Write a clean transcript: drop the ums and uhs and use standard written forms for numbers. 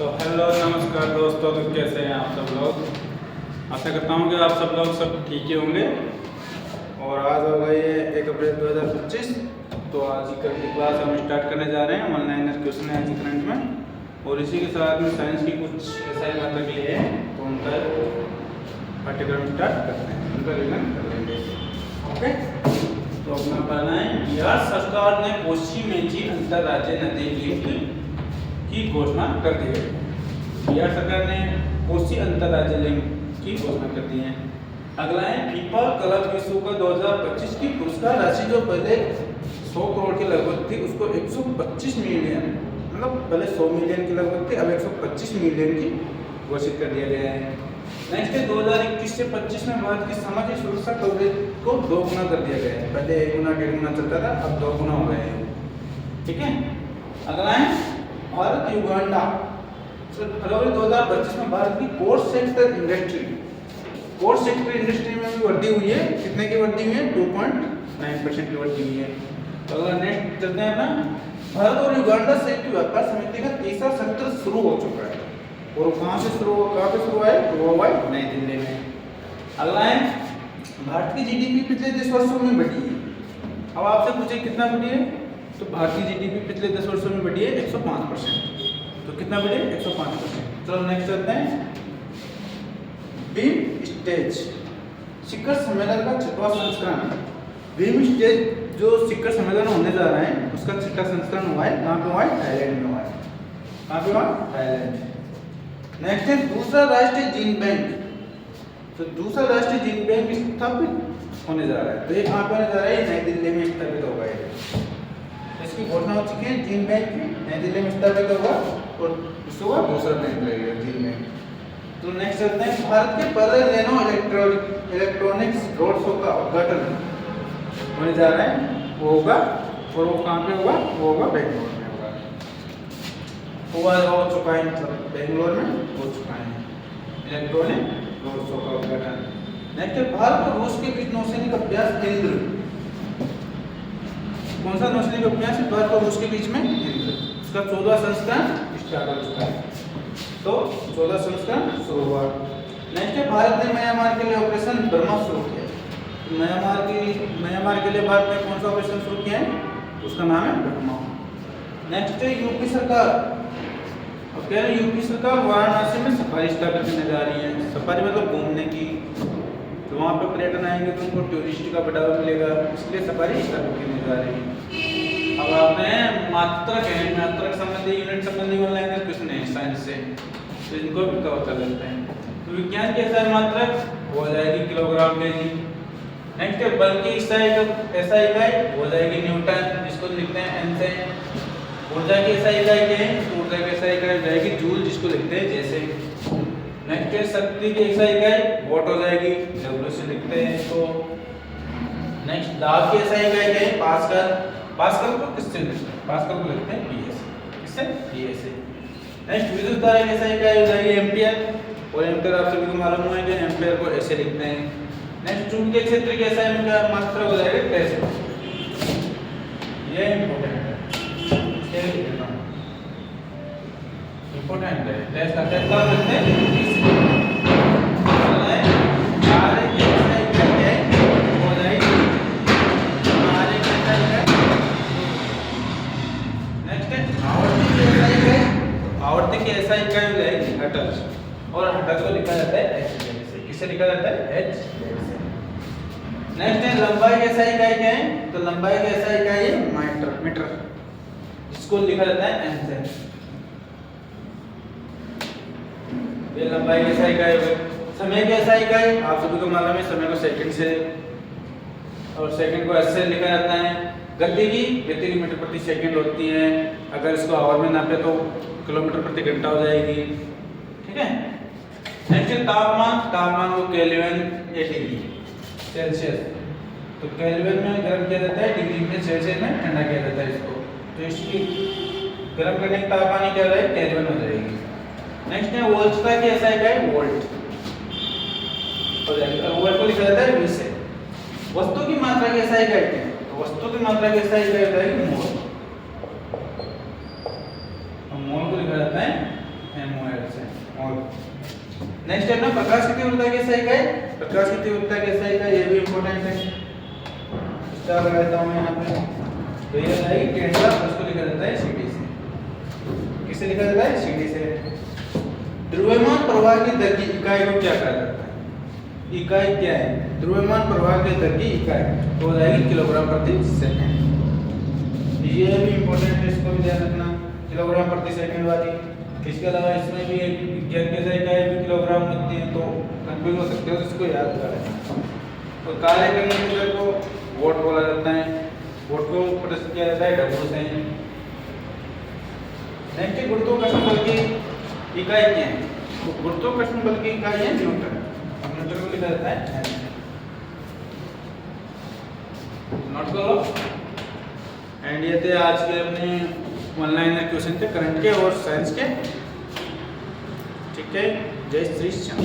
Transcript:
तो हेलो नमस्कार दोस्तों, तो कैसे हैं आप सब लोग। आशा करता हूँ कि आप सब लोग सब ठीक ही होंगे। और आज हो गई है 1 अप्रैल 2025। तो आज की क्लास हम स्टार्ट करने जा रहे हैं ऑनलाइन क्वेश्चन है आज करंट में। और इसी के साथ में साइंस की कुछ ऐसा ही मतलब लिए है, तो उनका पाठ्यक्रम स्टार्ट करते हैं, उनका रिविजन कर लेंगे। ओके, तो अपना पढ़ना है। बिहार सरकार ने कोसी मेची अंतरराज्यीय नदी लिंक की घोषणा कर दी है। बिहार सरकार ने कोसी अंतरराज्यीय लिंक की घोषणा कर दी है। अगला है फीफा क्लब विश्व कप 2025 की पुरस्कार राशि जो पहले 100 करोड़ के लगभग थी, उसको 125 मिलियन, मतलब पहले 100 मिलियन की लगभग थी, अब 125 मिलियन की घोषित कर दिया गया है। नेक्स्ट है 2021 से 25 में भारत की सामाजिक सुरक्षा कवरेज को 2 गुना कर दिया गया है। पहले 1 गुना 1.5 गुना चलता था, अब 2 गुना हो गया है। ठीक है, अगला है भारत युगांडा। फरवरी 2025 में भारत की कोर सेक्टर इंडस्ट्री में भी वृद्धि हुई है। कितने की वृद्धि हुई है? 2.9% की वृद्धि हुई है। तो अगला नेक्स्ट चलते हैं अपना। भारत और युगांडा संयुक्त व्यापार समिति का तीसरा सत्र शुरू हो चुका है। और कहाँ से शुरू हुआ है? वो हुआ है नई दिल्ली में। अगला है भारत की जीडीपी पिछले 10 वर्षों में बढ़ी है। अब आपसे पूछे कितना बढ़ी है, तो भारत की जीडीपी पिछले 10 वर्षों में बढ़ी है 105%। तो कितना बढ़ी है? 105%। चलो नेक्स्ट चलते हैं। बीम स्टेज शिखर सम्मेलन का 6वां संस्करण। बीम स्टेज जो शिखर सम्मेलन होने जा रहा है, उसका 6वां संस्करण हुआ है। कहाँ पे हुआ है? थाईलैंड में हुआ है। कहाँ पे हुआ? थाईलैंड। नेक्स्ट है दूसरा राष्ट्रीय जीन बैंक। तो दूसरा राष्ट्रीय जीन बैंक स्थापित होने जा रहा है। तो ये कहाँ पे होने जा रहा है? नई दिल्ली में स्थापित होगा। इसकी घोषणा हो चुकी है। जीन बैंक नई दिल्ली में स्थापित होगा और इसका दूसरा बैंक रहेगा जीन बैंक। तो नेक्स्ट चलते हैं। भारत के पहले नैनो इलेक्ट्रॉनिक्स रोड शो का उद्घाटन होने जा रहा है। वो होगा, और वो कहाँ पे होगा? वो होगा बेंगलोर में होगा। हो चुका है, मतलब बेंगलोर में हो चुका है इलेक्ट्रॉनिक रोड शो का उद्घाटन। नेक्स्ट है भारत और रूस के बीच नौसैनिक अभ्यास इंद्र। कौन सा नौसैनिक अभ्यास है? भारत और रूस के बीच में इंद्र। इसका 14वां संस्करण स्टार्ट हो चुका है। तो 14 संस्करण शुरू हुआ। नेक्स्ट है भारत ने म्यांमार के लिए ऑपरेशन बर्मा शुरू किया। म्यांमार के लिए भारत ने कौन सा ऑपरेशन शुरू किया है? उसका नाम है बर्मा। नेक्स्ट है यूपी सरकार। अब कह रहे यूपी सरकार वाराणसी में सफारी स्थापित करने जा रही है। सफारी मतलब घूमने की, तो वहाँ पे पर्यटन आएंगे तो उनको टूरिस्ट का बढ़ावा मिलेगा, इसलिए सफारी स्थापित करने जा रही है। अब आपने मात्रक संबंधी यूनिट संबंधी ऑनलाइन क्वेश्चन है साइंस से, तो इनको भी कवर कर लेते हैं। तो विज्ञान कैसा है? मात्रक हो जाएगी किलोग्राम केजी। नेक्स्ट है बल की ऐसा इकाई हो जाएगी न्यूटन, जिसको लिखते हैं एन से। ऊर्जा की ऐसा इकाई क्या है? ऊर्जा की ऐसा इकाई हो जाएगी जूल, जिसको लिखते हैं जैसे। नेक्स्ट है शक्ति की ऐसा इकाई वॉट हो जाएगी, डब्ल्यू से लिखते हैं इसको। नेक्स्ट दाब की ऐसा इकाई क्या है? पास्कल। पास्कल को किससे लिखते हैं? पास्कल को लिखते हैं पीएस। किससे? पीएस से। नेक्स्ट विद्युत धारा की ऐसा इकाई हो जाएगी एम्पियर, और एम्पियर आप सभी को मालूम है कि एम्पियर को ऐसे लिखते हैं। नेक्स्ट चुंबकीय क्षेत्र की ऐसा इनका मात्रा हो जाएगा टेस्ट। ये इंपॉर्टेंट है, ये लिखना इंपॉर्टेंट है। टेस्ट का टेस्ट का लिखते हैं और हर्ट्ज को लिखा जाता है एच से। किससे लिखा जाता है? एच से। नेक्स्ट है लंबाई की ऐसा इकाई क्या है? तो लंबाई की ऐसा इकाई है मीटर, इसको लिखा जाता है एम से। ये लंबाई की ऐसा इकाई है। समय की ऐसा इकाई आप सभी को मालूम है, समय को सेकंड से, और सेकंड को एस से लिखा जाता है। गति की मीटर प्रति सेकंड होती है। अगर इसको आवर में नापे तो किलोमीटर प्रति घंटा हो जाएगी। ठीक है। नेक्स्ट तापमान को केल्विन या डिग्री सेल्सियस। तो केल्विन में गर्म किया जाता है, डिग्री में सेल्सियस में ठंडा किया जाता है इसको। तो इसकी गर्म करने की तापमान क्या हो जाएगी? केल्विन हो जाएगी। नेक्स्ट है वोल्टता की ऐसा इकाई वोल्ट हो जाएगी, और वोल्ट को लिखा जाता है वी से। वस्तु की मात्रा की ऐसा इकाई क्या है? तो वस्तु की मात्रा की ऐसा इकाई हो जाएगी मोल। मोल को लिखा जाता है MOL से मोल। नेक्स्ट है ना प्रकाश की तीव्रता की SI इकाई। प्रकाश की तीव्रता की SI इकाई ये भी इंपॉर्टेंट है। स्टार लगा देता हूं मैं यहाँ पे। तो ये आएगी टेस्ला, उसको लिखा जाता है CD से। किसे लिखा जाता है? CD से। द्रव्यमान प्रवाह की दर की इकाई को क्या कहा जाता है? इकाई क्या है? द्रव्यमान प्रवाह की दर की इकाई तो हो जाएगी किलोग्राम प्रति सेकंड। ये भी इंपॉर्टेंट है, इसको भी ध्यान रखना, किलोग्राम प्रति सेकंड वाली। इसके अलावा इसमें भी एक विज्ञान की इकाई भी किलोग्राम होती है, तो कंफ्यूज हो सकते हो, तो इसको याद करें। तो कार्य करने की दर को वोट बोला जाता है, वोट को प्रदर्शित किया जाता है डब्ल्यू से। नेक्स्ट गुरुत्वाकर्षण बल की इकाई क्या है? तो गुरुत्वाकर्षण बल की इकाई है न्यूटन। न्यूटन को लिखा जाता है नोट करो। एंड ये थे आज के अपने ऑनलाइन क्वेश्चन थे करंट के और साइंस के। ठीक है, जय श्री श्याम।